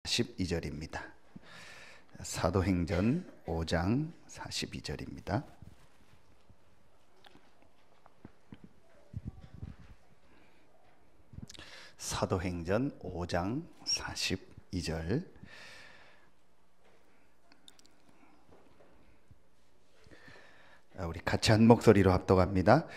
42절입니다. 사도행전 5장 42절입니다. 사도행전 5장 42절. 우리 같이 한 목소리로 합독합니다.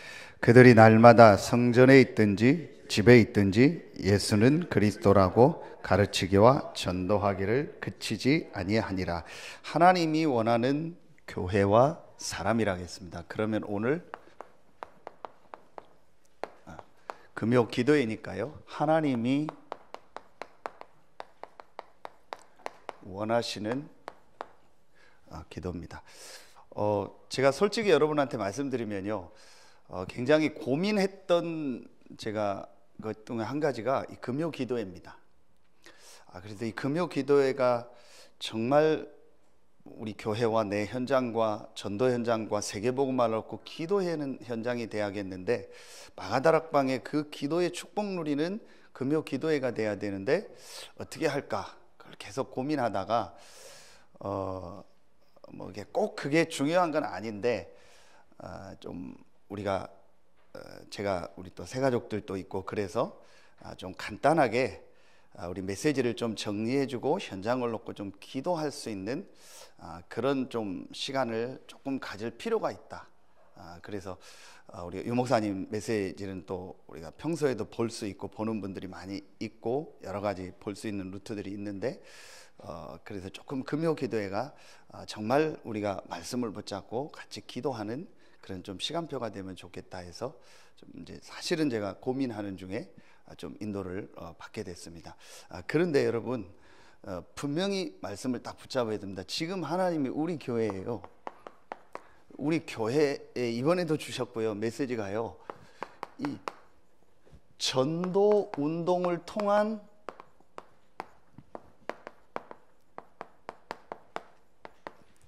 그들이 날마다 성전에 있든지 집에 있든지 예수는 그리스도라고 가르치기와 전도하기를 그치지 아니하니라. 하나님이 원하는 교회와 사람이라 했습니다. 그러면 오늘 금요 기도회니까요, 하나님이 원하시는 기도입니다. 제가 솔직히 여러분한테 말씀드리면요, 굉장히 고민했던 제가 것 중에 한 가지가 이 금요 기도회입니다. 그래서 이 금요 기도회가 정말 우리 교회와 내 현장과 전도 현장과 세계복음화를 얻고 기도하는 현장이 돼야겠는데, 마가다락방의 그 기도의 축복 누리는 금요 기도회가 돼야 되는데 어떻게 할까? 그걸 계속 고민하다가 이게 꼭 그게 중요한 건 아닌데, 좀 우리가 제가 우리 또 새 가족들도 있고 그래서 좀 간단하게 우리 메시지를 좀 정리해주고 현장을 놓고 좀 기도할 수 있는 그런 좀 시간을 조금 가질 필요가 있다. 그래서 우리 유 목사님 메시지는 또 우리가 평소에도 볼 수 있고 보는 분들이 많이 있고 여러 가지 볼 수 있는 루트들이 있는데, 그래서 조금 금요 기도회가 정말 우리가 말씀을 붙잡고 같이 기도하는 그런 좀 시간표가 되면 좋겠다 해서 좀 이제 사실은 제가 고민하는 중에 좀 인도를 받게 됐습니다. 그런데 여러분, 분명히 말씀을 딱 붙잡아야 됩니다. 지금 하나님이 우리 교회예요. 우리 교회에 이번에도 주셨고요, 메시지가요, 이 전도 운동을 통한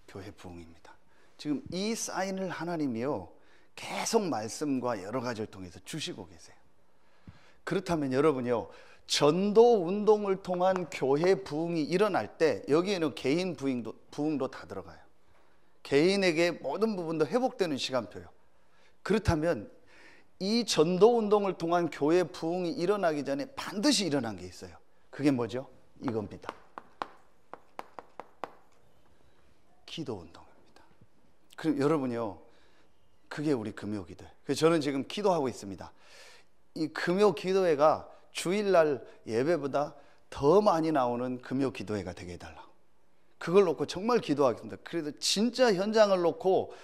교회 부흥입니다. 지금 이 사인을 하나님이요 계속 말씀과 여러 가지를 통해서 주시고 계세요. 그렇다면 여러분요, 전도 운동을 통한 교회 부흥이 일어날 때 여기에는 개인 부흥도 다 들어가요. 개인에게 모든 부분도 회복되는 시간표요. 그렇다면 이 전도 운동을 통한 교회 부흥이 일어나기 전에 반드시 일어난 게 있어요. 그게 뭐죠? 이겁니다. 기도 운동입니다. 그럼 여러분요, 그게 우리 금요 기도회. 그래서 저는 지금 기도하고 있습니다. 이 금요 기도회가 주일날 예배보다 더 많이 나오는 금요 기도회가 되게 해달라고, 그걸 놓고 정말 기도하겠습니다. 그래도 진짜 현장을 놓고,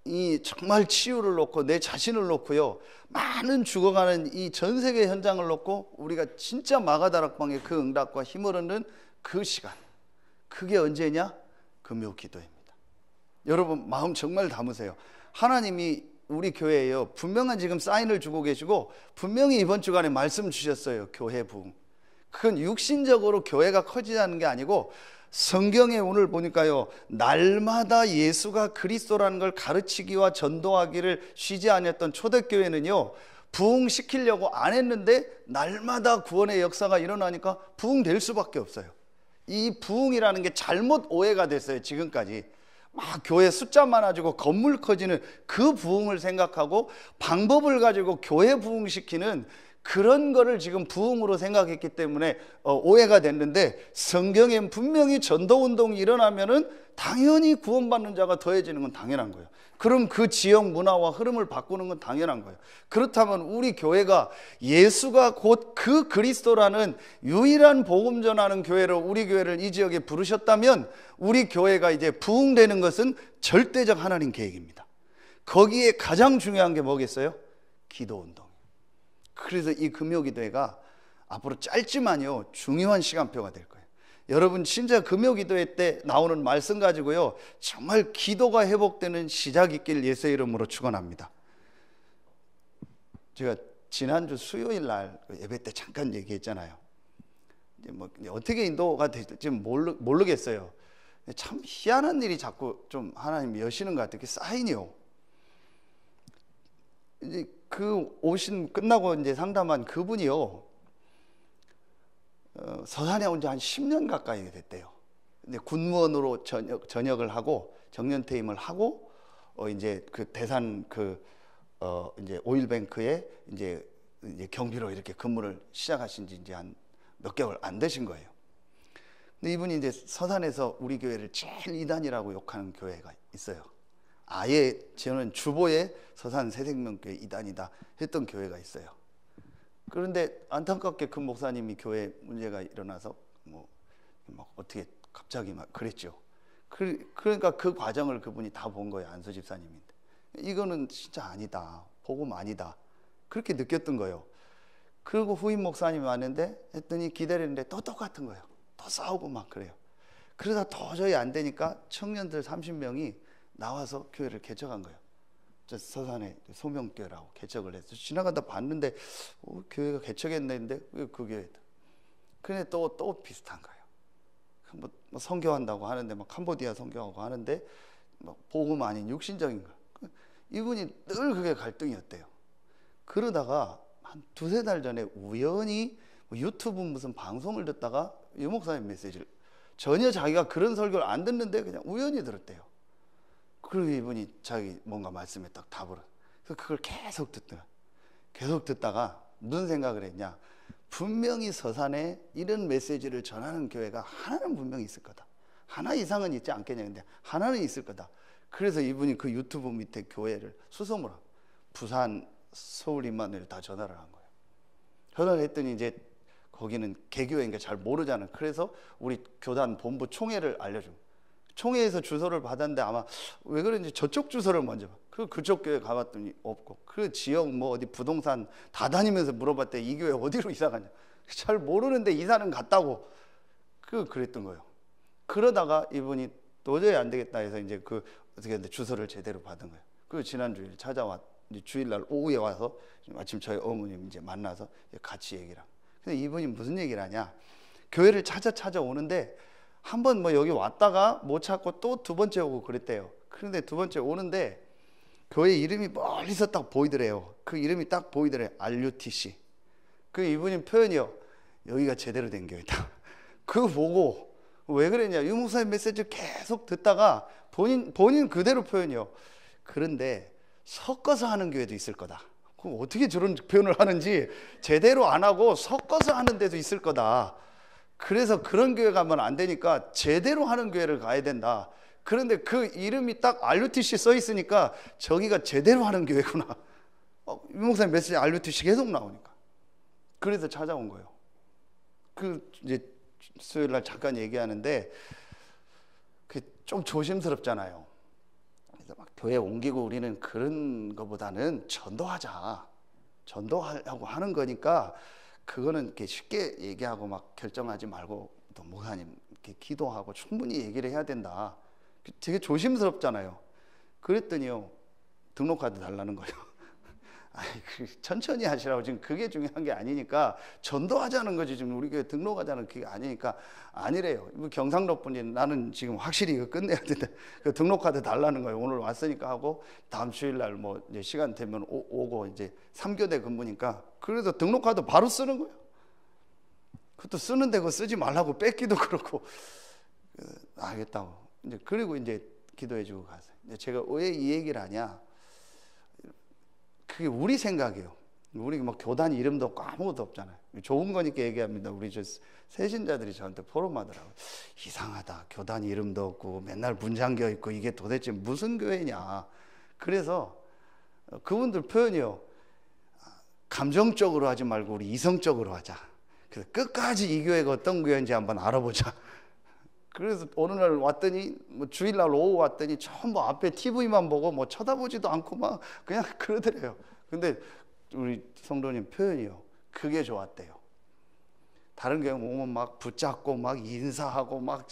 이 정말 치유를 놓고, 내 자신을 놓고요, 많은 죽어가는 이 전 세계 현장을 놓고 우리가 진짜 마가다락방의 그 응답과 힘을 얻는 그 시간, 그게 언제냐? 금요 기도회입니다. 여러분 마음 정말 담으세요. 하나님이 우리 교회에요, 분명한 지금 사인을 주고 계시고 분명히 이번 주간에 말씀 주셨어요. 교회 부흥. 그건 육신적으로 교회가 커지자는 게 아니고, 성경에 오늘 보니까요, 날마다 예수가 그리스도라는 걸 가르치기와 전도하기를 쉬지 않았던 초대교회는요, 부흥시키려고 안 했는데 날마다 구원의 역사가 일어나니까 부흥될 수밖에 없어요. 이 부흥이라는 게 잘못 오해가 됐어요. 지금까지 막 교회 숫자 많아지고 건물 커지는 그 부흥을 생각하고 방법을 가지고 교회 부흥시키는 그런 거를 지금 부흥으로 생각했기 때문에 오해가 됐는데, 성경엔 분명히 전도운동이 일어나면은 당연히 구원받는 자가 더해지는 건 당연한 거예요. 그럼 그 지역 문화와 흐름을 바꾸는 건 당연한 거예요. 그렇다면 우리 교회가 예수가 곧 그 그리스도라는 유일한 복음 전하는 교회로 우리 교회를 이 지역에 부르셨다면, 우리 교회가 이제 부흥되는 것은 절대적 하나님 계획입니다. 거기에 가장 중요한 게 뭐겠어요? 기도운동. 그래서 이 금요기도회가 앞으로 짧지만요 중요한 시간표가 될 거예요. 여러분 진짜 금요기도회 때 나오는 말씀 가지고요 정말 기도가 회복되는 시작 있길 예수의 이름으로 축원합니다. 제가 지난주 수요일 날 예배 때 잠깐 얘기했잖아요. 이제 뭐 어떻게 인도가 될지 모르겠어요. 참 희한한 일이 자꾸 좀 하나님이 여시는 것 같아요. 사인이요. 이제 그 오신 끝나고 이제 상담한 그분이요, 서산에 온 지 한 10년 가까이 됐대요. 근데 군무원으로 전역을 하고 정년퇴임을 하고 이제 그 대산 이제 오일뱅크에 이제 경비로 이렇게 근무를 시작하신 지 이제 한 몇 개월 안 되신 거예요. 근데 이분이 이제 서산에서 우리 교회를 제일 이단이라고 욕하는 교회가 있어요. 아예 저는 주보에 서산 새생명교회 이단이다 했던 교회가 있어요. 그런데 안타깝게 그 목사님이 교회 문제가 일어나서 뭐 어떻게 갑자기 막 그랬죠. 그러니까 그 과정을 그분이 다 본 거예요. 안수 집사님인데 이거는 진짜 아니다, 복음 아니다, 그렇게 느꼈던 거예요. 그리고 후임 목사님이 왔는데 했더니 기다리는데 또 똑같은 거예요. 또 싸우고 막 그래요. 그러다 도저히 안 되니까 청년들 30명이 나와서 교회를 개척한 거예요. 저 서산에 소명교회라고 개척을 해서 지나가다 봤는데 교회가 개척했는데 왜 그 교회다. 근데 또 비슷한 거예요. 뭐 선교한다고 하는데 막 캄보디아 선교하고 하는데 막 복음 아닌 육신적인 거. 이분이 늘 그게 갈등이었대요. 그러다가 한 두세 달 전에 우연히 유튜브 무슨 방송을 듣다가 유 목사님 메시지를 전혀 자기가 그런 설교를 안 듣는데 그냥 우연히 들었대요. 그리고 이분이 자기 뭔가 말씀에 딱 답을. 그래서 그걸 계속 듣다가 무슨 생각을 했냐. 분명히 서산에 이런 메시지를 전하는 교회가 하나는 분명히 있을 거다. 하나 이상은 있지 않겠냐. 근데 하나는 있을 거다. 그래서 이분이 그 유튜브 밑에 교회를 수소문을 부산, 서울, 임마누엘 다 전화를 한 거예요. 전화를 했더니 이제 거기는 개교회니까 잘 모르잖아요. 그래서 우리 교단 본부 총회를 알려준 거예요. 총회에서 주소를 받았는데 아마 왜 그런지 저쪽 주소를 먼저 봐. 그쪽 교회 가봤더니 없고, 그 지역 뭐 어디 부동산 다 다니면서 물어봤대. 이 교회 어디로 이사 가냐. 잘 모르는데 이사는 갔다고 그랬던 거예요. 그러다가 이분이 도저히 안 되겠다 해서 이제 어떻게 했는데 주소를 제대로 받은 거예요. 지난 주일 이제 주일날 오후에 와서 마침 저희 어머님 이제 만나서 같이 얘기를 하고. 근데 이분이 무슨 얘기를 하냐. 교회를 찾아오는데 한번 뭐 여기 왔다가 못 찾고 또 두 번째 오고 그랬대요. 그런데 두 번째 오는데 교회 이름이 멀리서 딱 보이더래요. 그 이름이 딱 보이더래요. RUTC. 이분이 표현이요. 여기가 제대로 된 교회다. 그거 보고 왜 그랬냐. 유 목사님 메시지를 계속 듣다가 본인 그대로 표현이요. 그런데 섞어서 하는 교회도 있을 거다. 그럼 어떻게 저런 표현을 하는지 제대로 안 하고 섞어서 하는 데도 있을 거다. 그래서 그런 교회 가면 안 되니까 제대로 하는 교회를 가야 된다. 그런데 그 이름이 딱 RUTC 써 있으니까 저기가 제대로 하는 교회구나. 유 목사님 메시지 RUTC 계속 나오니까. 그래서 찾아온 거예요. 이제 수요일 날 잠깐 얘기하는데 좀 조심스럽잖아요. 그래서 막 교회 옮기고 우리는 그런 거보다는 전도하려고 하는 거니까 그거는 이렇게 쉽게 얘기하고 막 결정하지 말고 또 목사님 이렇게 기도하고 충분히 얘기를 해야 된다. 되게 조심스럽잖아요. 그랬더니요, 등록카드 달라는 거예요. 천천히 하시라고. 지금 그게 중요한 게 아니니까 전도하자는 거지. 지금 우리 교회 등록하자는 그게 아니니까 아니래요. 경상도 분이 나는 지금 확실히 이거 끝내야 된다. 등록카드 달라는 거예요. 오늘 왔으니까 하고 다음 주일날 뭐 이제 시간 되면 오고 이제 3교대 근무니까 그래서 등록카드 바로 쓰는 거예요. 그것도 쓰는데 그거 쓰지 말라고 뺏기도 그렇고. 알겠다고. 그리고 이제 기도해주고 가세요. 제가 왜 이 얘기를 하냐. 그게 우리 생각이에요. 우리 뭐 교단 이름도 없고 아무것도 없잖아요. 좋은 거니까 얘기합니다. 우리 세신자들이 저한테 포럼하더라고요. 이상하다. 교단 이름도 없고 맨날 문 잠겨 있고 이게 도대체 무슨 교회냐. 그래서 그분들 표현이요. 감정적으로 하지 말고 우리 이성적으로 하자. 그래서 끝까지 이 교회가 어떤 교회인지 한번 알아보자. 그래서 어느 날 왔더니 뭐 주일날 오후 왔더니 전부 앞에 TV만 보고 뭐 쳐다보지도 않고 막 그냥 그러더래요. 근데 우리 성도님 표현이요. 그게 좋았대요. 다른 교회 오면 막 붙잡고 막 인사하고 막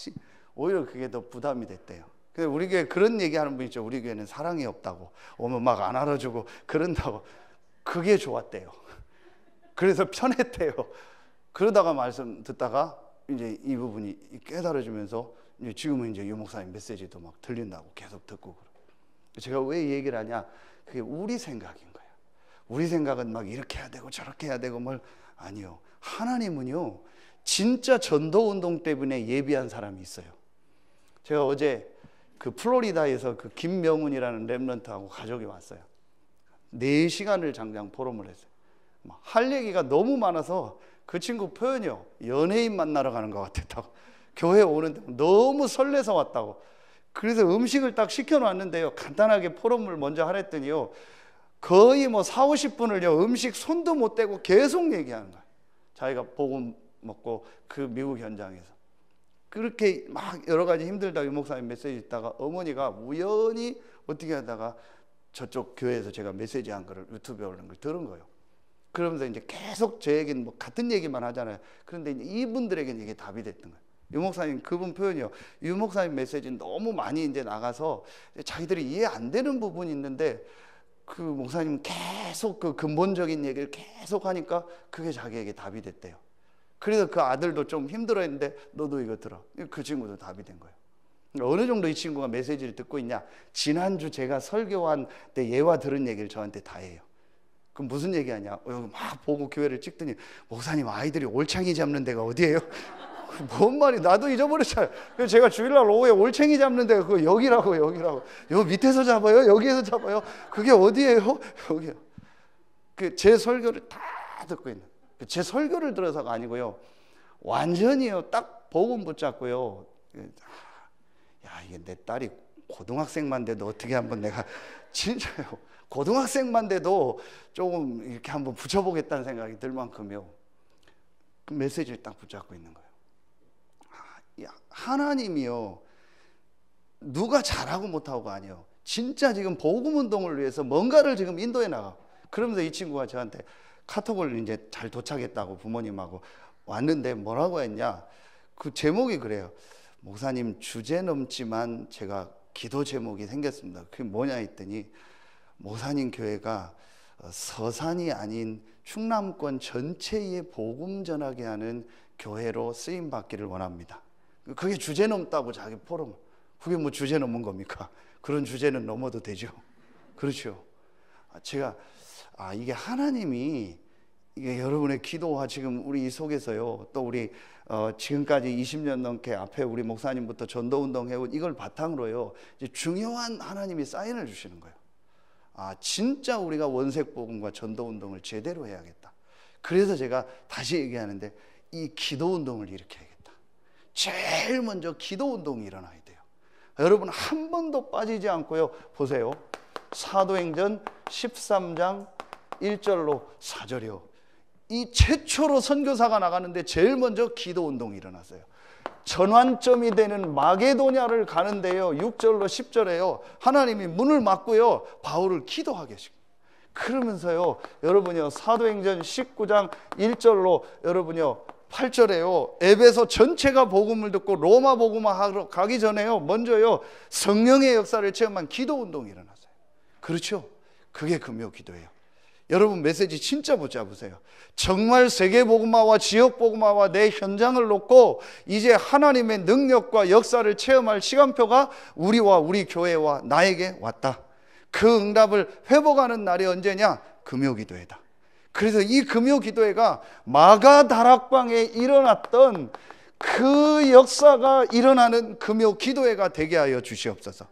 오히려 그게 더 부담이 됐대요. 근데 우리 교회 그런 얘기하는 분 있죠. 우리 교회는 사랑이 없다고. 오면 막 안 알아주고 그런다고. 그게 좋았대요. 그래서 편했대요. 그러다가 말씀 듣다가 이제 이 부분이 깨달아지면서 이제 지금은 이제 유 목사님 메시지도 막 들린다고 계속 듣고 그래요. 제가 왜 이 얘기를 하냐? 그게 우리 생각인 거예요. 우리 생각은 막 이렇게 해야 되고 저렇게 해야 되고 뭘 아니요. 하나님은요 진짜 전도 운동 때문에 예비한 사람이 있어요. 제가 어제 그 플로리다에서 그 김명훈이라는 랩런트하고 가족이 왔어요. 4시간을 장장 포럼을 했어요. 할 얘기가 너무 많아서 그 친구 표현이요, 연예인 만나러 가는 것 같았다고. 교회 오는데 너무 설레서 왔다고. 그래서 음식을 딱 시켜놨는데요, 간단하게 포럼을 먼저 하랬더니요, 거의 뭐 40-50분을요 음식 손도 못 대고 계속 얘기하는 거예요. 자기가 복음 먹고 그 미국 현장에서 그렇게 막 여러 가지 힘들다 유 목사님 메시지 있다가 어머니가 우연히 어떻게 하다가 저쪽 교회에서 제가 메시지한 거를 유튜브에 올린 걸 들은 거예요. 그러면서 이제 계속 제 얘기는 뭐 같은 얘기만 하잖아요. 그런데 이제 이분들에게는 이게 답이 됐던 거예요. 유 목사님 그분 표현이요, 유 목사님 메시지는 너무 많이 이제 나가서 자기들이 이해 안 되는 부분이 있는데 그 목사님 계속 그 근본적인 얘기를 계속 하니까 그게 자기에게 답이 됐대요. 그래서 그 아들도 좀 힘들어했는데 너도 이거 들어. 그 친구도 답이 된 거예요. 어느 정도 이 친구가 메시지를 듣고 있냐? 지난주 제가 설교한 때 얘와 들은 얘기를 저한테 다 해요. 그럼 무슨 얘기하냐? 여기 막 보고 교회를 찍더니 목사님 아이들이 올챙이 잡는 데가 어디예요? 뭔 말이, 나도 잊어버렸잖아요. 그래서 제가 주일날 오후에 올챙이 잡는 데가 그거 여기라고. 요 밑에서 잡아요? 여기에서 잡아요? 그게 어디예요? 여기요. 그 제 설교를 다 듣고 있는, 제 설교를 들어서가 아니고요, 완전히요 딱 복음 붙잡고요. 야, 이게 내 딸이 고등학생만 돼도 어떻게 한번 내가 진짜요, 고등학생만 돼도 조금 이렇게 한번 붙여보겠다는 생각이 들 만큼요 그 메시지를 딱 붙잡고 있는 거예요. 하나님이요 누가 잘하고 못하고가 아니에요. 진짜 지금 복음 운동을 위해서 뭔가를 지금 인도해 나가. 그러면서 이 친구가 저한테 카톡을 이제 잘 도착했다고 부모님하고 왔는데 뭐라고 했냐, 그 제목이 그래요. 목사님 주제 넘지만 제가 기도 제목이 생겼습니다. 그게 뭐냐 했더니 목사님 교회가 서산이 아닌 충남권 전체에 복음 전하게 하는 교회로 쓰임 받기를 원합니다. 그게 주제 넘다고 자기 포럼. 그게 뭐 주제 넘은 겁니까? 그런 주제는 넘어도 되죠. 그렇죠. 제가 이게 하나님이 이게 여러분의 기도와 지금 우리 이 속에서요, 또 우리 지금까지 20년 넘게 앞에 우리 목사님부터 전도운동 해온 이걸 바탕으로요 이제 중요한 하나님이 사인을 주시는 거예요. 진짜 우리가 원색복음과 전도운동을 제대로 해야겠다. 그래서 제가 다시 얘기하는데 이 기도운동을 일으켜야겠다. 제일 먼저 기도운동이 일어나야 돼요. 여러분 한 번도 빠지지 않고요, 보세요. 사도행전 13장 1절로 4절이요. 이 최초로 선교사가 나가는데 제일 먼저 기도운동이 일어났어요. 전환점이 되는 마게도냐를 가는데요, 6절로 10절에요 하나님이 문을 막고요 바울을 기도하게 하시고, 그러면서요 여러분이요 사도행전 19장 1절로 여러분이요 8절에요 에베소 전체가 복음을 듣고 로마 복음화 하러 가기 전에요 먼저요 성령의 역사를 체험한 기도운동이 일어났어요. 그렇죠? 그게 금요 기도예요. 여러분 메시지 진짜 붙잡으세요. 정말 세계복음화와 지역복음화와 내 현장을 놓고 이제 하나님의 능력과 역사를 체험할 시간표가 우리와 우리 교회와 나에게 왔다. 그 응답을 회복하는 날이 언제냐? 금요기도회다. 그래서 이 금요기도회가 마가다락방에 일어났던 그 역사가 일어나는 금요기도회가 되게 하여 주시옵소서.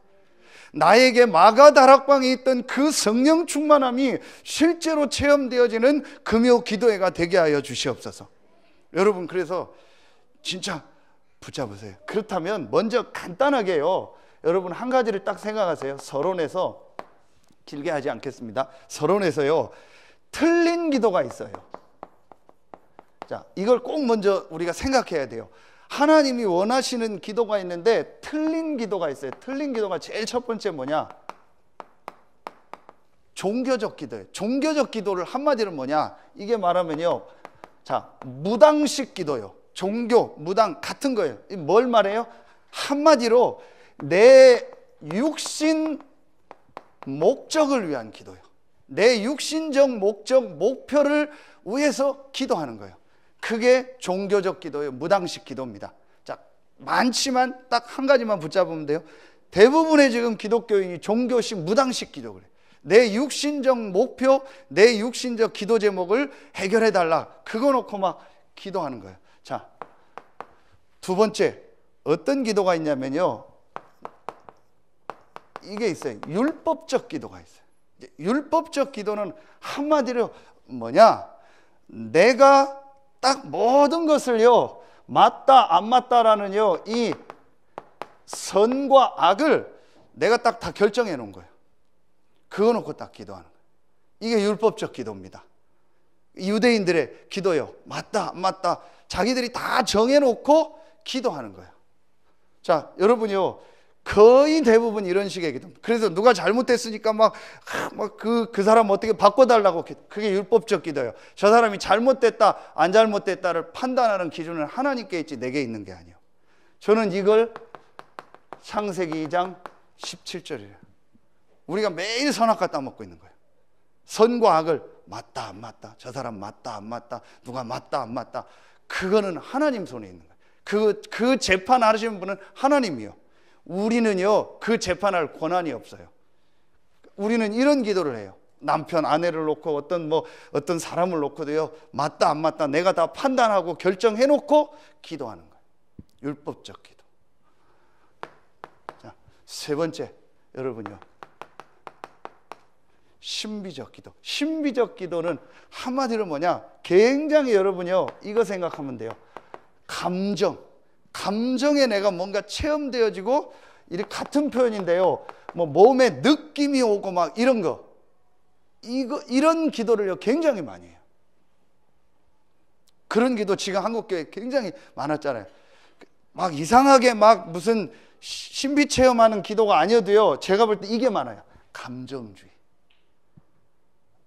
나에게 마가다락방에 있던 그 성령 충만함이 실제로 체험되어지는 금요 기도회가 되게 하여 주시옵소서. 여러분 그래서 진짜 붙잡으세요. 그렇다면 먼저 간단하게요, 여러분 한 가지를 딱 생각하세요. 서론에서, 길게 하지 않겠습니다. 서론에서요 틀린 기도가 있어요. 자, 이걸 꼭 먼저 우리가 생각해야 돼요. 하나님이 원하시는 기도가 있는데 틀린 기도가 있어요. 틀린 기도가 제일 첫 번째 뭐냐? 종교적 기도예요. 종교적 기도를 한마디로 뭐냐? 이게 말하면요, 자, 무당식 기도요. 종교, 무당 같은 거예요. 뭘 말해요? 한마디로 내 육신 목적을 위한 기도예요. 내 육신적 목적, 목표를 위해서 기도하는 거예요. 그게 종교적 기도예요. 무당식 기도입니다. 자, 많지만 딱 한 가지만 붙잡으면 돼요. 대부분의 지금 기독교인이 종교식, 무당식 기도 그래요. 내 육신적 목표, 내 육신적 기도 제목을 해결해 달라. 그거 놓고 막 기도하는 거예요. 자, 두 번째 어떤 기도가 있냐면요, 이게 있어요. 율법적 기도가 있어요. 율법적 기도는 한마디로 뭐냐, 내가 딱 모든 것을요, 맞다 안 맞다라는요, 이 선과 악을 내가 딱 다 결정해 놓은 거예요. 그거 놓고 딱 기도하는 거예요. 이게 율법적 기도입니다. 유대인들의 기도요, 맞다 안 맞다 자기들이 다 정해놓고 기도하는 거예요. 자, 여러분요, 거의 대부분 이런 식의 기도. 그래서 누가 잘못했으니까 그 사람 어떻게 바꿔달라고, 그게 율법적 기도예요. 저 사람이 잘못됐다 안 잘못됐다를 판단하는 기준은 하나님께 있지 내게 있는 게 아니에요. 저는 이걸 창세기 2장 17절이에요. 우리가 매일 선악과 따먹고 있는 거예요. 선과 악을 맞다 안 맞다, 저 사람 맞다 안 맞다, 누가 맞다 안 맞다, 그거는 하나님 손에 있는 거예요. 그 재판하시는 분은 하나님이요. 우리는요, 그 재판할 권한이 없어요. 우리는 이런 기도를 해요. 남편, 아내를 놓고 어떤 사람을 놓고도요, 맞다 안 맞다 내가 다 판단하고 결정해 놓고 기도하는 거예요. 율법적 기도. 자, 세 번째, 여러분요, 신비적 기도. 신비적 기도는 한마디로 뭐냐, 굉장히 여러분요, 이거 생각하면 돼요. 감정에 내가 뭔가 체험되어지고, 이렇게 같은 표현인데요, 몸에 느낌이 오고 이런 거, 이런 기도를요 굉장히 많이 해요. 그런 기도 지금 한국교회에 굉장히 많았잖아요. 이상하게 무슨 신비 체험하는 기도가 아니어도요, 제가 볼 때 이게 많아요. 감정주의.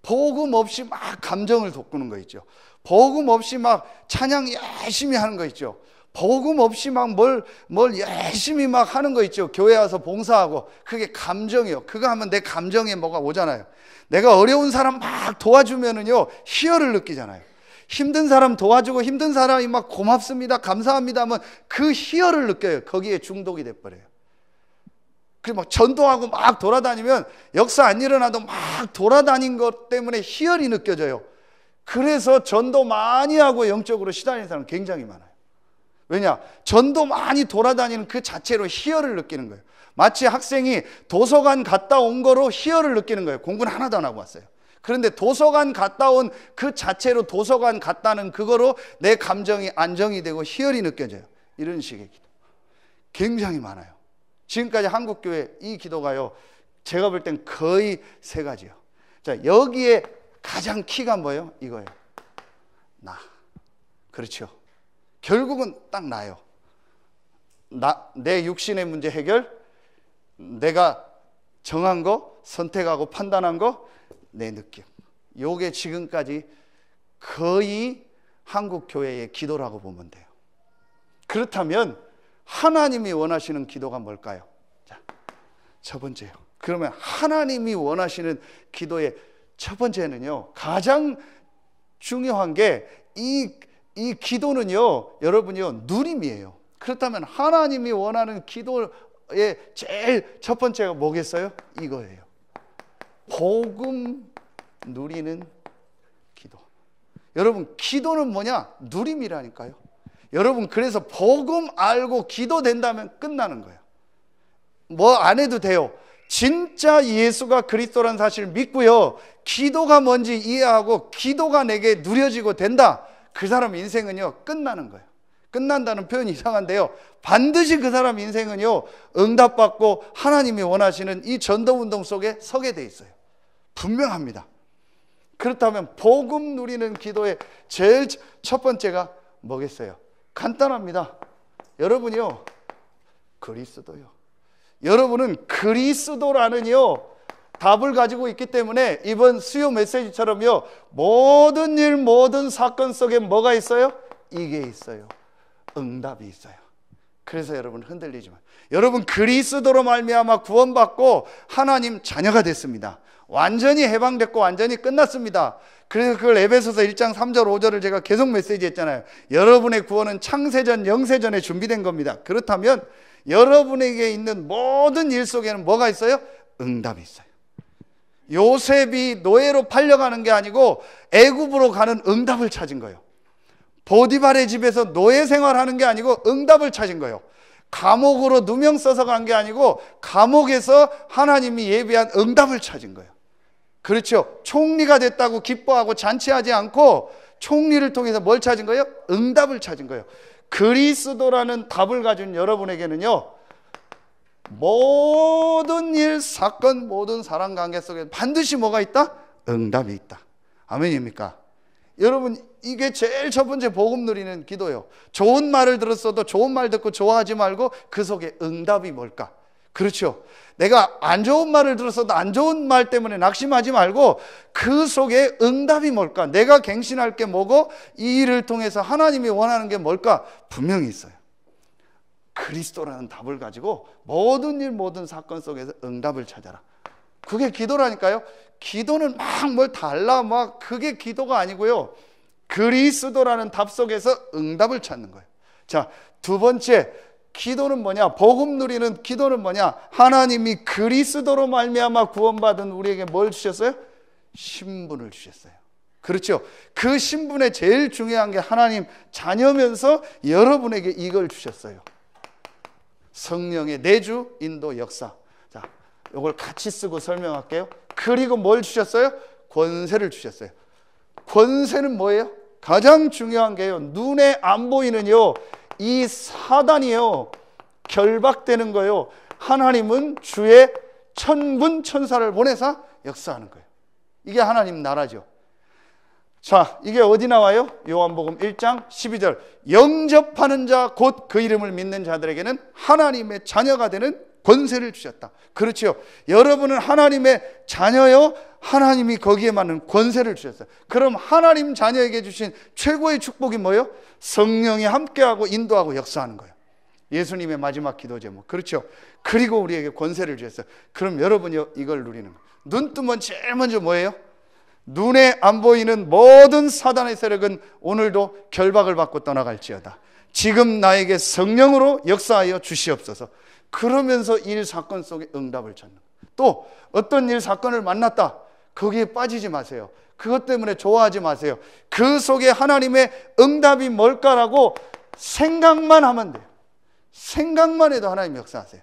복음 없이 감정을 돋구는 거 있죠. 복음 없이 찬양 열심히 하는 거 있죠. 복음 없이 뭘 열심히 하는 거 있죠. 교회 와서 봉사하고. 그게 감정이요. 그거 하면 내 감정에 뭐가 오잖아요. 내가 어려운 사람 도와주면은요, 희열을 느끼잖아요. 힘든 사람 도와주고 힘든 사람이 고맙습니다, 감사합니다 하면 그 희열을 느껴요. 거기에 중독이 돼버려요. 그리고 전도하고 돌아다니면 역사 안 일어나도 돌아다닌 것 때문에 희열이 느껴져요. 그래서 전도 많이 하고 영적으로 시달리는 사람 굉장히 많아요. 왜냐? 전도 많이 돌아다니는 그 자체로 희열을 느끼는 거예요. 마치 학생이 도서관 갔다 온 거로 희열을 느끼는 거예요. 공부는 하나도 안 하고 왔어요. 그런데 도서관 갔다 온 그 자체로 도서관 갔다는 그거로 내 감정이 안정이 되고 희열이 느껴져요. 이런 식의 기도 굉장히 많아요. 지금까지 한국교회 이 기도가요, 제가 볼 땐 거의 세 가지요. 자, 여기에 가장 키가 뭐예요? 이거예요. 나. 그렇죠. 결국은 딱 나요. 내 육신의 문제 해결, 내가 정한 거, 선택하고 판단한 거, 내 느낌. 요게 지금까지 거의 한국교회의 기도라고 보면 돼요. 그렇다면 하나님이 원하시는 기도가 뭘까요? 자, 첫 번째요. 그러면 하나님이 원하시는 기도의 첫 번째는요, 가장 중요한 게 이 기도는요, 여러분요, 누림이에요. 그렇다면 하나님이 원하는 기도의 제일 첫 번째가 뭐겠어요? 이거예요. 복음 누리는 기도. 여러분, 기도는 뭐냐? 누림이라니까요. 여러분, 그래서 복음 알고 기도된다면 끝나는 거예요. 뭐 안 해도 돼요. 진짜 예수가 그리스도라는 사실을 믿고요, 기도가 뭔지 이해하고 기도가 내게 누려지고 된다, 그 사람 인생은요 끝나는 거예요. 끝난다는 표현이 이상한데요, 반드시 그 사람 인생은요 응답받고 하나님이 원하시는 이 전도운동 속에 서게 돼 있어요. 분명합니다. 그렇다면 복음 누리는 기도의 제일 첫 번째가 뭐겠어요? 간단합니다. 여러분이요, 그리스도요. 여러분은 그리스도라는요 답을 가지고 있기 때문에 이번 수요 메시지처럼요, 모든 일 모든 사건 속에 뭐가 있어요? 이게 있어요. 응답이 있어요. 그래서 여러분 흔들리지 마세요. 여러분 그리스도로 말미암아 구원받고 하나님 자녀가 됐습니다. 완전히 해방됐고 완전히 끝났습니다. 그래서 그걸 에베소서 1장 3절 5절을 제가 계속 메시지 했잖아요. 여러분의 구원은 창세전 영세전에 준비된 겁니다. 그렇다면 여러분에게 있는 모든 일 속에는 뭐가 있어요? 응답이 있어요. 요셉이 노예로 팔려가는 게 아니고 애굽으로 가는 응답을 찾은 거예요. 보디발의 집에서 노예 생활하는 게 아니고 응답을 찾은 거예요. 감옥으로 누명 써서 간 게 아니고 감옥에서 하나님이 예비한 응답을 찾은 거예요. 그렇죠. 총리가 됐다고 기뻐하고 잔치하지 않고 총리를 통해서 뭘 찾은 거예요? 응답을 찾은 거예요. 그리스도라는 답을 가진 여러분에게는요, 모든 일, 사건, 모든 사람 관계 속에 반드시 뭐가 있다? 응답이 있다. 아멘입니까? 여러분, 이게 제일 첫 번째 복음 누리는 기도예요. 좋은 말을 들었어도 좋은 말 듣고 좋아하지 말고 그 속에 응답이 뭘까? 그렇죠. 내가 안 좋은 말을 들었어도 안 좋은 말 때문에 낙심하지 말고 그 속에 응답이 뭘까? 내가 갱신할 게 뭐고 이 일을 통해서 하나님이 원하는 게 뭘까? 분명히 있어요. 그리스도라는 답을 가지고 모든 일, 모든 사건 속에서 응답을 찾아라. 그게 기도라니까요. 기도는 막 뭘 달라 막 그게 기도가 아니고요. 그리스도라는 답 속에서 응답을 찾는 거예요. 자, 두 번째, 기도는 뭐냐? 복음 누리는 기도는 뭐냐? 하나님이 그리스도로 말미암아 구원받은 우리에게 뭘 주셨어요? 신분을 주셨어요. 그렇죠. 그 신분의 제일 중요한 게 하나님 자녀면서 여러분에게 이걸 주셨어요. 성령의 내주, 인도, 역사. 자, 이걸 같이 쓰고 설명할게요. 그리고 뭘 주셨어요? 권세를 주셨어요. 권세는 뭐예요? 가장 중요한 게요, 눈에 안 보이는요, 이 사단이요, 결박되는 거요. 하나님은 주의 천군 천사를 보내서 역사하는 거예요. 이게 하나님 나라죠. 자, 이게 어디 나와요? 요한복음 1장 12절. 영접하는 자 곧 그 이름을 믿는 자들에게는 하나님의 자녀가 되는 권세를 주셨다. 그렇죠. 여러분은 하나님의 자녀요. 하나님이 거기에 맞는 권세를 주셨어요. 그럼 하나님 자녀에게 주신 최고의 축복이 뭐예요? 성령이 함께하고 인도하고 역사하는 거예요. 예수님의 마지막 기도 제목. 그렇죠. 그리고 우리에게 권세를 주셨어요. 그럼 여러분이 이걸 누리는 거예요. 눈 뜨면 제일 먼저 뭐예요? 눈에 안 보이는 모든 사단의 세력은 오늘도 결박을 받고 떠나갈지어다. 지금 나에게 성령으로 역사하여 주시옵소서. 그러면서 일 사건 속에 응답을 찾는 거예요. 또 어떤 일 사건을 만났다. 거기에 빠지지 마세요. 그것 때문에 좋아하지 마세요. 그 속에 하나님의 응답이 뭘까라고 생각만 하면 돼요. 생각만 해도 하나님 역사하세요.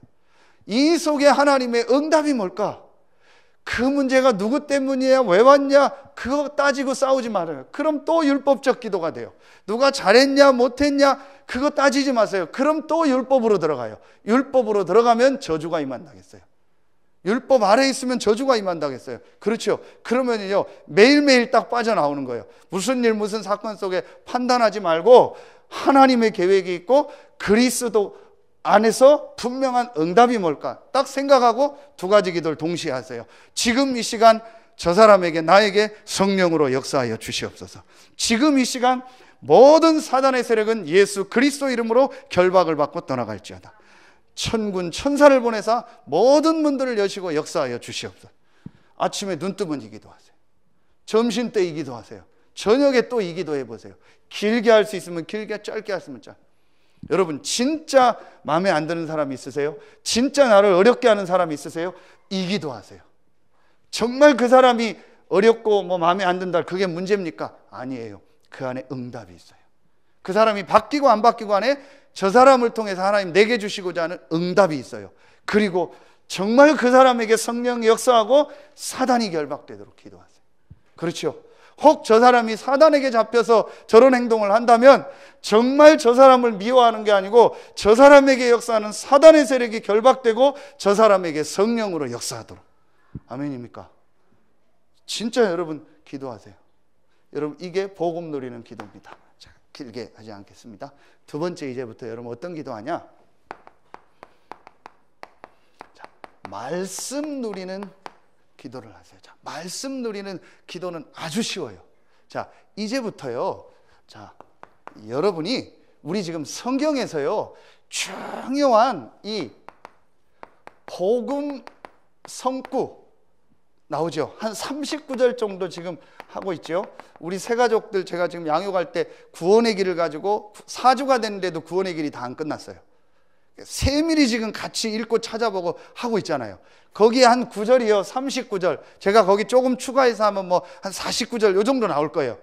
이 속에 하나님의 응답이 뭘까? 그 문제가 누구 때문이야? 왜 왔냐? 그거 따지고 싸우지 말아요. 그럼 또 율법적 기도가 돼요. 누가 잘했냐? 못했냐? 그거 따지지 마세요. 그럼 또 율법으로 들어가요. 율법으로 들어가면 저주가 임한다겠어요. 율법 아래에 있으면 저주가 임한다겠어요. 그렇죠. 그러면요, 매일매일 딱 빠져나오는 거예요. 무슨 일, 무슨 사건 속에 판단하지 말고 하나님의 계획이 있고 그리스도 안에서 분명한 응답이 뭘까? 딱 생각하고 두 가지 기도를 동시에 하세요. 지금 이 시간 저 사람에게 나에게 성령으로 역사하여 주시옵소서. 지금 이 시간 모든 사단의 세력은 예수 그리스도 이름으로 결박을 받고 떠나갈지어다. 천군 천사를 보내사 모든 문들을 여시고 역사하여 주시옵소서. 아침에 눈 뜨면 이 기도하세요. 점심때 이 기도하세요. 저녁에 또 이 기도해 보세요. 길게 할 수 있으면 길게, 짧게 할 수 있으면 짧게. 여러분, 진짜 마음에 안 드는 사람이 있으세요? 진짜 나를 어렵게 하는 사람이 있으세요? 이 기도하세요. 정말 그 사람이 어렵고 뭐 마음에 안 든다, 그게 문제입니까? 아니에요. 그 안에 응답이 있어요. 그 사람이 바뀌고 안 바뀌고 안에 저 사람을 통해서 하나님 내게 주시고자 하는 응답이 있어요. 그리고 정말 그 사람에게 성령이 역사하고 사단이 결박되도록 기도하세요. 그렇죠. 혹 저 사람이 사단에게 잡혀서 저런 행동을 한다면 정말 저 사람을 미워하는 게 아니고 저 사람에게 역사하는 사단의 세력이 결박되고 저 사람에게 성령으로 역사하도록. 아멘입니까? 진짜 여러분 기도하세요. 여러분, 이게 복음 누리는 기도입니다. 자, 길게 하지 않겠습니다. 두 번째, 이제부터 여러분 어떤 기도하냐? 자, 말씀 누리는 기도를 하세요. 자, 말씀 누리는 기도는 아주 쉬워요. 자, 이제부터요. 자, 여러분이 우리 지금 성경에서요, 중요한 이 복음 성구 나오죠. 한 39절 정도 지금 하고 있죠. 우리 세 가족들 제가 지금 양육할 때 구원의 길을 가지고 4주가 됐는데도 구원의 길이 다 안 끝났어요. 세밀히 지금 같이 읽고 찾아보고 하고 있잖아요. 거기에 한 9절이요, 39절. 제가 거기 조금 추가해서 하면 뭐 한 49절 요 정도 나올 거예요.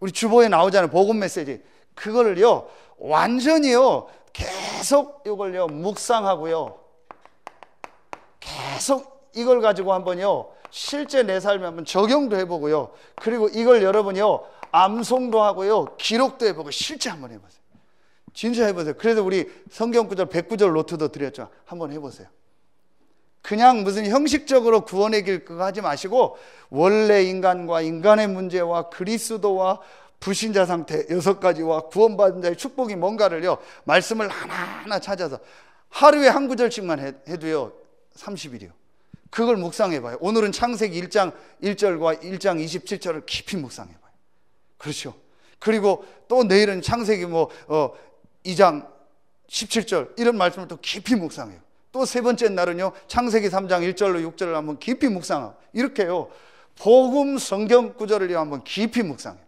우리 주보에 나오잖아요. 복음 메시지. 그거를요 완전히요 계속 이걸요 묵상하고요 계속 이걸 가지고 한번요 실제 내 삶에 한번 적용도 해보고요 그리고 이걸 여러분이요 암송도 하고요 기록도 해보고 실제 한번 해보세요. 진짜 해보세요. 그래서 우리 성경구절 109절 노트도 드렸죠. 한번 해보세요. 그냥 무슨 형식적으로 구원의 길 그거 하지 마시고 원래 인간과 인간의 문제와 그리스도와 불신자 상태 6가지와 구원받은 자의 축복이 뭔가를요 말씀을 하나하나 찾아서 하루에 한 구절씩만 해도요 30일이요 그걸 묵상해봐요. 오늘은 창세기 1장 1절과 1장 27절을 깊이 묵상해봐요. 그렇죠. 그리고 또 내일은 창세기 2장 17절 이런 말씀을 또 깊이 묵상해요. 또 세 번째 날은요 창세기 3장 1절로 6절을 한번 깊이 묵상하고 이렇게요 복음 성경 구절을 한번 깊이 묵상해요.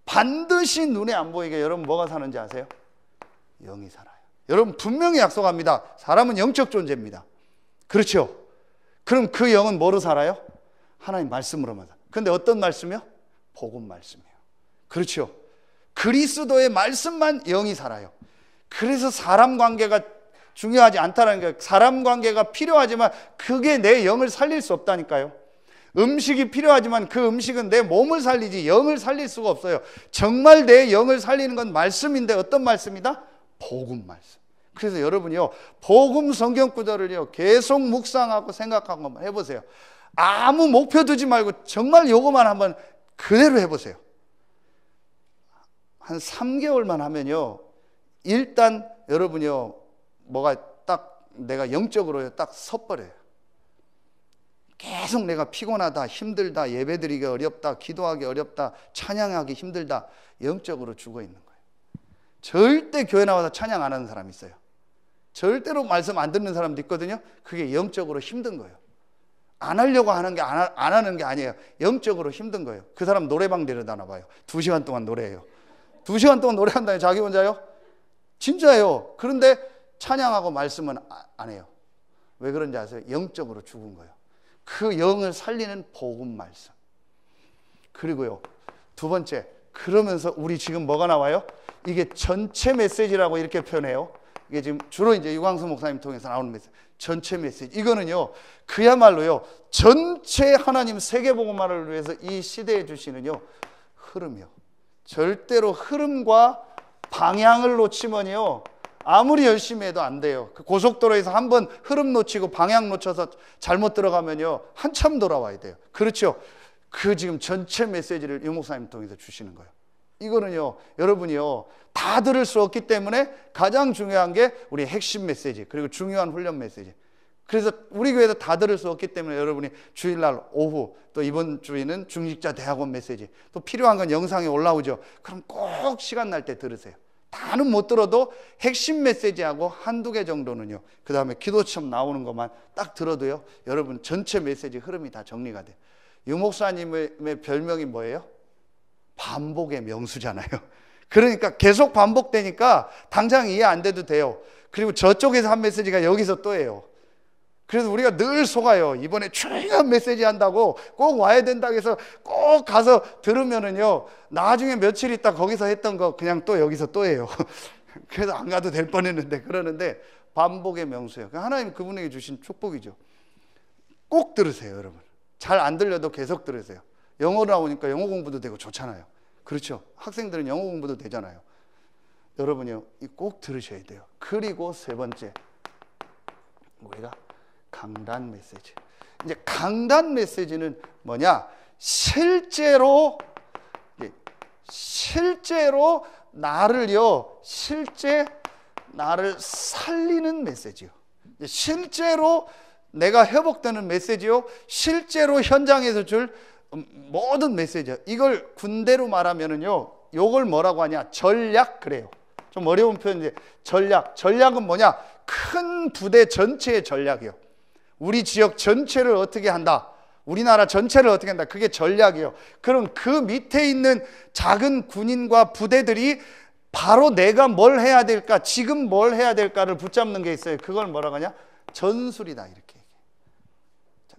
반드시 눈에 안 보이게 여러분 뭐가 사는지 아세요? 영이 살아요. 여러분 분명히 약속합니다. 사람은 영적 존재입니다. 그렇죠? 그럼 그 영은 뭐로 살아요? 하나님 말씀으로만 살아요. 그런데 어떤 말씀이요? 복음 말씀이에요. 그렇죠? 그리스도의 말씀만 영이 살아요. 그래서 사람 관계가 중요하지 않다는 거예요. 사람 관계가 필요하지만 그게 내 영을 살릴 수 없다니까요. 음식이 필요하지만 그 음식은 내 몸을 살리지 영을 살릴 수가 없어요. 정말 내 영을 살리는 건 말씀인데 어떤 말씀이다? 복음 말씀. 그래서 여러분이요 복음 성경 구절을요 계속 묵상하고 생각하고 한번 해보세요. 아무 목표 두지 말고 정말 요거만 한번 그대로 해보세요. 한 3개월만 하면요 일단 여러분이요 뭐가 딱 내가 영적으로 딱 섰버려요. 계속 내가 피곤하다, 힘들다, 예배드리기 어렵다, 기도하기 어렵다, 찬양하기 힘들다, 영적으로 죽어 있는 거예요. 절대 교회 나와서 찬양 안 하는 사람이 있어요. 절대로 말씀 안 듣는 사람도 있거든요. 그게 영적으로 힘든 거예요. 안 하려고 하는 게 안 하는 게 아니에요. 영적으로 힘든 거예요. 그 사람 노래방 데려다나 봐요. 2시간 동안 노래해요. 2시간 동안 노래한다니 자기 혼자요? 진짜예요. 그런데 찬양하고 말씀은 안 해요. 왜 그런지 아세요? 영적으로 죽은 거예요. 그 영을 살리는 복음 말씀. 그리고요 2번째, 그러면서 우리 지금 뭐가 나와요? 이게 전체 메시지라고 이렇게 표현해요. 이게 지금 주로 이제 유광수 목사님 통해서 나오는 메시지, 전체 메시지. 이거는요 그야말로요 전체 하나님 세계복음화를 위해서 이 시대에 주시는요 흐름이요. 절대로 흐름과 방향을 놓치면요 아무리 열심히 해도 안 돼요. 그 고속도로에서 한번 흐름 놓치고 방향 놓쳐서 잘못 들어가면요 한참 돌아와야 돼요. 그렇죠? 그 지금 전체 메시지를 유 목사님 통해서 주시는 거예요. 이거는요 여러분이요 다 들을 수 없기 때문에 가장 중요한 게 우리 핵심 메시지 그리고 중요한 훈련 메시지. 그래서 우리 교회도 다 들을 수 없기 때문에 여러분이 주일날 오후 또 이번 주에는 중직자 대학원 메시지 또 필요한 건 영상에 올라오죠. 그럼 꼭 시간 날 때 들으세요. 다는 못 들어도 핵심 메시지하고 한두 개 정도는요 그 다음에 기도처럼 나오는 것만 딱 들어도요 여러분 전체 메시지 흐름이 다 정리가 돼요. 유 목사님의 별명이 뭐예요? 반복의 명수잖아요. 그러니까 계속 반복되니까 당장 이해 안 돼도 돼요. 그리고 저쪽에서 한 메시지가 여기서 또 해요. 그래서 우리가 늘 속아요. 이번에 중요한 메시지 한다고 꼭 와야 된다고 해서 꼭 가서 들으면은요 나중에 며칠 있다 거기서 했던 거 그냥 또 여기서 또 해요. 그래서 안 가도 될 뻔했는데 그러는데 반복의 명수예요. 하나님 그분에게 주신 축복이죠. 꼭 들으세요 여러분. 잘 안 들려도 계속 들으세요. 영어 나오니까 영어 공부도 되고 좋잖아요. 그렇죠? 학생들은 영어 공부도 되잖아요. 여러분이요 꼭 들으셔야 돼요. 그리고 3번째 우리가 강단 메시지. 이제 강단 메시지는 뭐냐? 실제로 나를 살리는 메시지요. 실제로 내가 회복되는 메시지요. 실제로 현장에서 줄 모든 메시지요. 이걸 군대로 말하면은요, 요걸 뭐라고 하냐? 전략 그래요. 좀 어려운 표현인데 전략은 뭐냐? 큰 부대 전체의 전략이요. 우리 지역 전체를 어떻게 한다? 우리나라 전체를 어떻게 한다? 그게 전략이에요. 그럼 그 밑에 있는 작은 군인과 부대들이 바로 내가 뭘 해야 될까? 지금 뭘 해야 될까를 붙잡는 게 있어요. 그걸 뭐라고 하냐? 전술이다 이렇게.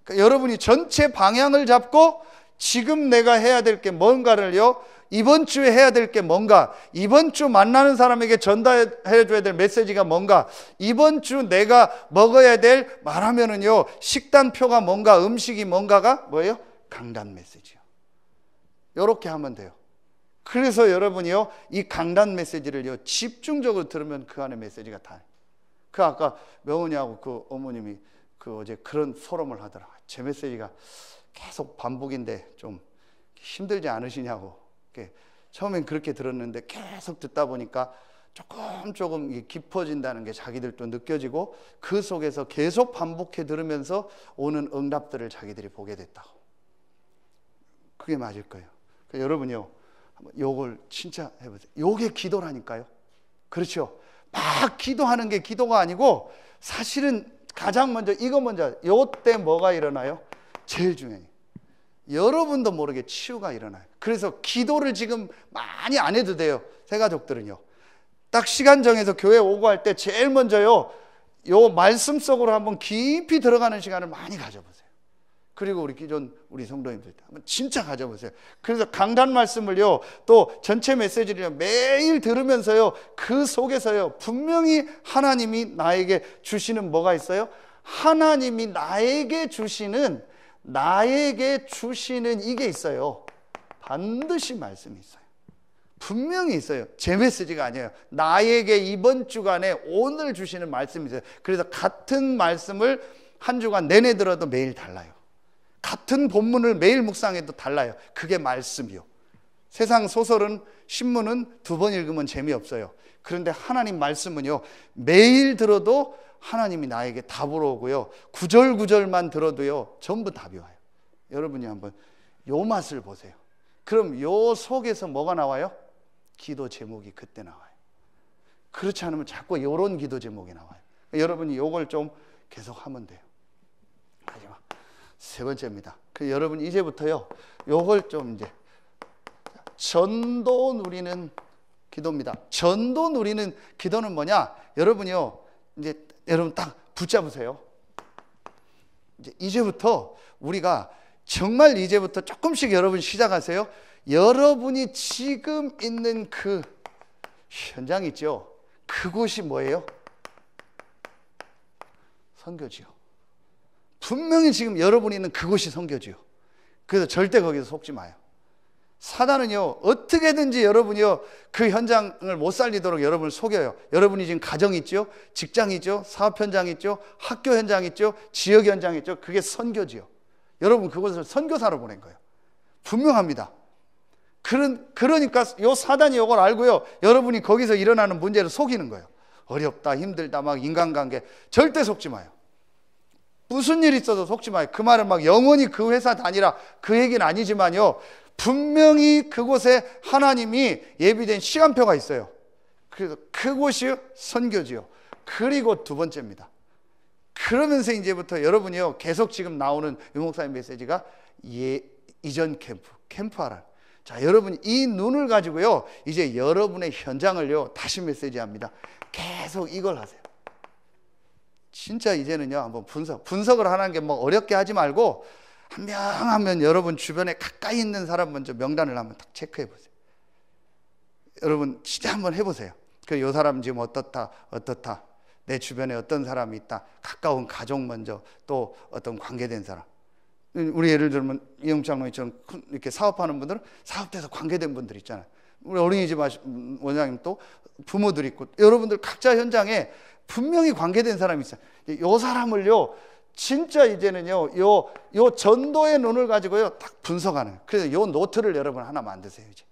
그러니까 여러분이 전체 방향을 잡고 지금 내가 해야 될 게 뭔가를요 이번 주에 해야 될 게 뭔가, 이번 주 만나는 사람에게 전달해 줘야 될 메시지가 뭔가, 이번 주 내가 먹어야 될, 말하면은요, 식단표가 뭔가, 음식이 뭔가가 뭐예요? 강단 메시지요. 이렇게 하면 돼요. 그래서 여러분이요, 이 강단 메시지를요, 집중적으로 들으면 그 안에 메시지가 다. 그 아까 명은이하고 그 어머님이 그 어제 그런 포럼을 하더라. 제 메시지가 계속 반복인데 좀 힘들지 않으시냐고. 처음엔 그렇게 들었는데 계속 듣다 보니까 조금 깊어진다는 게 자기들도 느껴지고, 그 속에서 계속 반복해 들으면서 오는 응답들을 자기들이 보게 됐다고. 그게 맞을 거예요. 그러니까 여러분요, 요걸 진짜 해보세요. 요게 기도라니까요. 그렇죠? 막 기도하는 게 기도가 아니고, 사실은 가장 먼저 이거 먼저, 요때 뭐가 일어나요? 제일 중요해요. 여러분도 모르게 치유가 일어나요. 그래서 기도를 지금 많이 안 해도 돼요. 새 가족들은요, 딱 시간 정해서 교회 오고 할 때 제일 먼저요, 요 말씀 속으로 한번 깊이 들어가는 시간을 많이 가져보세요. 그리고 우리 기존 우리 성도님들 한번 진짜 가져보세요. 그래서 강단 말씀을요, 또 전체 메시지를 매일 들으면서요, 그 속에서요, 분명히 하나님이 나에게 주시는 뭐가 있어요? 하나님이 나에게 주시는 이게 있어요. 반드시 말씀이 있어요. 분명히 있어요. 제 메시지가 아니에요. 나에게 이번 주간에 오늘 주시는 말씀이 있어요. 그래서 같은 말씀을 한 주간 내내 들어도 매일 달라요. 같은 본문을 매일 묵상해도 달라요. 그게 말씀이요. 세상 소설은, 신문은 두 번 읽으면 재미없어요. 그런데 하나님 말씀은요, 매일 들어도 하나님이 나에게 답으로 오고요, 구절구절만 들어도요, 전부 답이 와요. 여러분이 한번 요 맛을 보세요. 그럼 요 속에서 뭐가 나와요? 기도 제목이 그때 나와요. 그렇지 않으면 자꾸 요런 기도 제목이 나와요. 여러분이 요걸 좀 계속 하면 돼요. 마지막 세 번째입니다. 여러분 이제부터요, 요걸 좀 이제 전도 누리는 기도입니다. 전도 누리는 기도는 뭐냐? 여러분이요, 이제 여러분 딱 붙잡으세요. 이제부터 우리가 정말 이제부터 조금씩 여러분 시작하세요. 여러분이 지금 있는 그 현장 있죠? 그곳이 뭐예요? 선교지요. 분명히 지금 여러분이 있는 그곳이 선교지요. 그래서 절대 거기서 속지 마요. 사단은요, 어떻게든지 여러분이요, 그 현장을 못 살리도록 여러분을 속여요. 여러분이 지금 가정 있죠? 직장 있죠? 사업 현장 있죠? 학교 현장 있죠? 지역 현장 있죠? 그게 선교지요. 여러분 그곳을 선교사로 보낸 거예요. 분명합니다. 그러니까 요 사단이 이걸 알고요, 여러분이 거기서 일어나는 문제를 속이는 거예요. 어렵다, 힘들다, 막 인간관계, 절대 속지 마요. 무슨 일 있어도 속지 마요. 그 말은 막 영원히 그 회사 다니라, 그 얘기는 아니지만요, 분명히 그곳에 하나님이 예비된 시간표가 있어요. 그래서 그곳이 선교지요. 그리고 두 번째입니다. 그러면서 이제부터 여러분이요, 계속 지금 나오는 유목사님 메시지가 이전 캠프하라. 자, 여러분 이 눈을 가지고요, 이제 여러분의 현장을요, 다시 메시지합니다. 계속 이걸 하세요. 진짜 이제는요, 한번 분석을 하는 게 뭐 어렵게 하지 말고, 한 명 하면 여러분 주변에 가까이 있는 사람 먼저 명단을 한번 딱 체크해 보세요. 여러분 진짜 한번 해보세요. 요 사람 지금 어떻다, 내 주변에 어떤 사람이 있다, 가까운 가족 먼저, 또 어떤 관계된 사람. 우리 예를 들면 이영 장로님처럼 이렇게 사업하는 분들은 사업돼서 관계된 분들 있잖아요. 우리 어린이집 원장님 또 부모들 있고, 여러분들 각자 현장에 분명히 관계된 사람이 있어요. 요 사람을요, 진짜 이제는요, 요 전도의 눈을 가지고요, 딱 분석하는. 그래서 요 노트를 여러분 하나 만드세요. 이제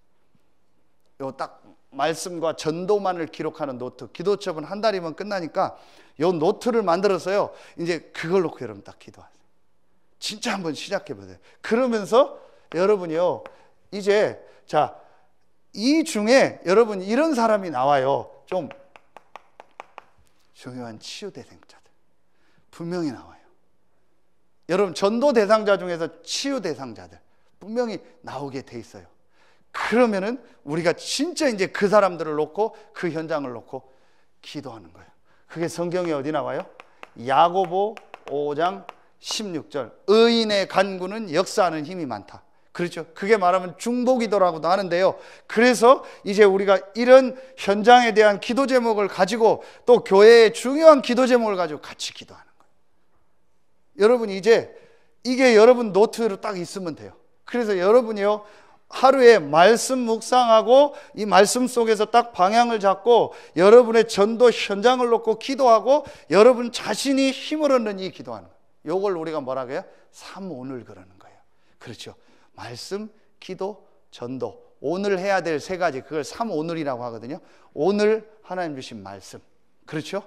요 딱 말씀과 전도만을 기록하는 노트. 기도첩은 한 달이면 끝나니까 요 노트를 만들어서요, 이제 그걸 놓고 여러분 딱 기도하세요. 진짜 한번 시작해 보세요. 그러면서 여러분이요, 이제 자, 이 중에 여러분 이런 사람이 나와요. 좀 중요한 치유 대상자들 분명히 나와요. 여러분 전도 대상자 중에서 치유 대상자들 분명히 나오게 돼 있어요. 그러면은 우리가 진짜 이제 그 사람들을 놓고, 그 현장을 놓고 기도하는 거예요. 그게 성경에 어디 나와요? 야고보 5장 16절. 의인의 간구는 역사하는 힘이 많다. 그렇죠. 그게 말하면 중보기도라고도 하는데요. 그래서 이제 우리가 이런 현장에 대한 기도 제목을 가지고 또 교회의 중요한 기도 제목을 가지고 같이 기도하는 거예요. 여러분이 이제 이게 여러분 노트로 딱 있으면 돼요. 그래서 여러분이요, 하루에 말씀 묵상하고 이 말씀 속에서 딱 방향을 잡고 여러분의 전도 현장을 놓고 기도하고 여러분 자신이 힘을 얻는 이 기도하는 거예요. 요걸 우리가 뭐라고 해요? 삼오늘 그러는 거예요. 그렇죠. 말씀, 기도, 전도. 오늘 해야 될 세 가지, 그걸 삼오늘이라고 하거든요. 오늘 하나님 주신 말씀. 그렇죠.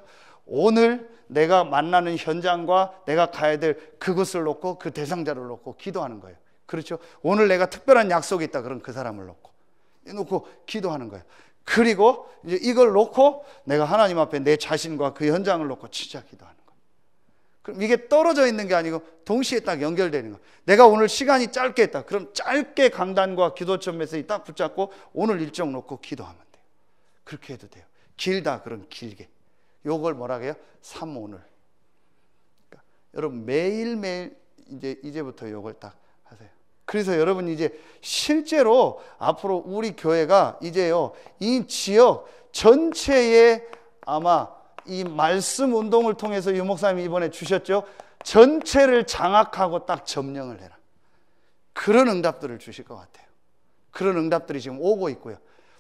오늘 내가 만나는 현장과 내가 가야 될 그것을 놓고 그 대상자를 놓고 기도하는 거예요. 그렇죠. 오늘 내가 특별한 약속이 있다. 그럼 그 사람을 놓고 기도하는 거예요. 그리고 이제 이걸 놓고 내가 하나님 앞에 내 자신과 그 현장을 놓고 진짜 기도하는 거예요. 그럼 이게 떨어져 있는 게 아니고 동시에 딱 연결되는 거예요. 내가 오늘 시간이 짧게 했다. 그럼 짧게 강단과 기도점 메시지 딱 붙잡고 오늘 일정 놓고 기도하면 돼요. 그렇게 해도 돼요. 길다. 그럼 길게. 요걸 뭐라고 해요? 삼오늘. 그러니까 여러분 매일매일 이제부터 요걸 딱 하세요. 그래서 여러분 이제 실제로 앞으로 우리 교회가 이제요, 이 지역 전체에 아마 이 말씀 운동을 통해서 유 목사님이 이번에 주셨죠. 전체를 장악하고 딱 점령을 해라. 그런 응답들을 주실 것 같아요. 그런 응답들이 지금 오고 있고요.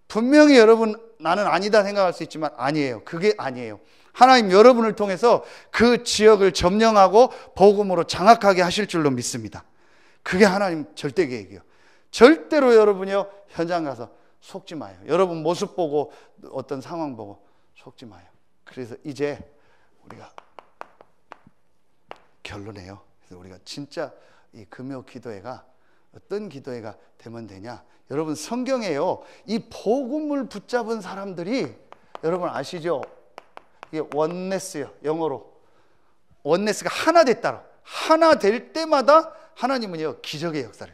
분명히 여러분 나는 아니다 생각할 수 있지만 아니에요. 그게 아니에요. 하나님 여러분을 통해서 그 지역을 점령하고 복음으로 장악하게 하실 줄로 믿습니다. 그게 하나님 절대 계획이에요. 절대로 여러분이요, 현장 가서 속지 마요. 여러분 모습 보고 어떤 상황 보고 속지 마요. 그래서 이제 우리가 결론해요. 그래서 우리가 진짜 이 금요 기도회가 어떤 기도회가 되면 되냐? 여러분 성경에요, 이 복음을 붙잡은 사람들이 여러분 아시죠? 이게 원네스요. 영어로 원네스가 하나 됐다. 하나 될 때마다 하나님은요 기적의 역사를,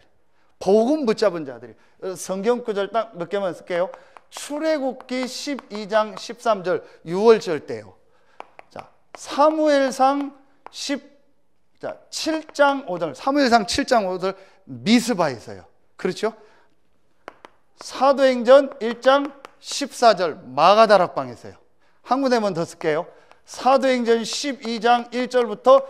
복음 붙잡은 자들이, 성경 구절 딱 몇 개만 쓸게요. 출애굽기 12장 13절 6월절 때요. 자, 사무엘상 7장 5절, 사무엘상 7장 5절 미스바에서요. 그렇죠? 사도행전 1장 14절 마가다락방에서요. 한 군데만 더 쓸게요. 사도행전 12장 1절부터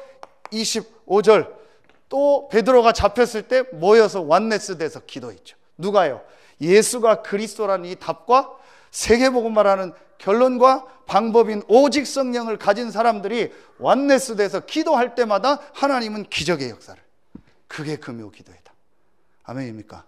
25절 또 베드로가 잡혔을 때 모여서 완네스 돼서 기도했죠. 누가요? 예수가 그리스도라는 이 답과 세계복음화라는 결론과 방법인 오직 성령을 가진 사람들이 완네스 돼서 기도할 때마다 하나님은 기적의 역사를. 그게 금요 기도회다. 아멘입니까?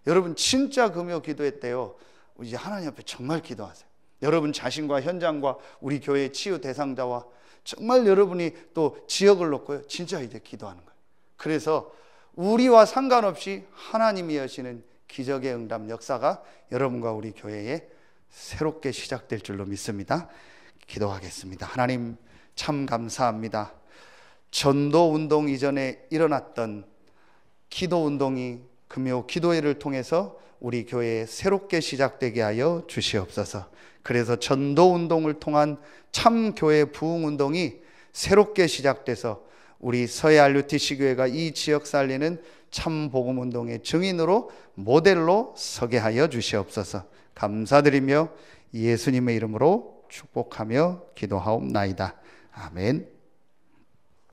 여러분 진짜 금요 기도회 때요, 이제 하나님 앞에 정말 기도하세요. 여러분 자신과 현장과 우리 교회의 치유 대상자와 정말 여러분이 또 지역을 놓고요, 진짜 이제 기도하는 거예요. 그래서 우리와 상관없이 하나님이 하시는 기적의 응답 역사가 여러분과 우리 교회에 새롭게 시작될 줄로 믿습니다. 기도하겠습니다. 하나님 참 감사합니다. 전도운동 이전에 일어났던 기도운동이 금요 기도회를 통해서 우리 교회에 새롭게 시작되게 하여 주시옵소서. 그래서 전도운동을 통한 참 교회 부흥운동이 새롭게 시작돼서 우리 서해 RUTC 교회가 이 지역 살리는 참 복음운동의 증인으로 모델로 서게 하여 주시옵소서. 감사드리며 예수님의 이름으로 축복하며 기도하옵나이다. 아멘.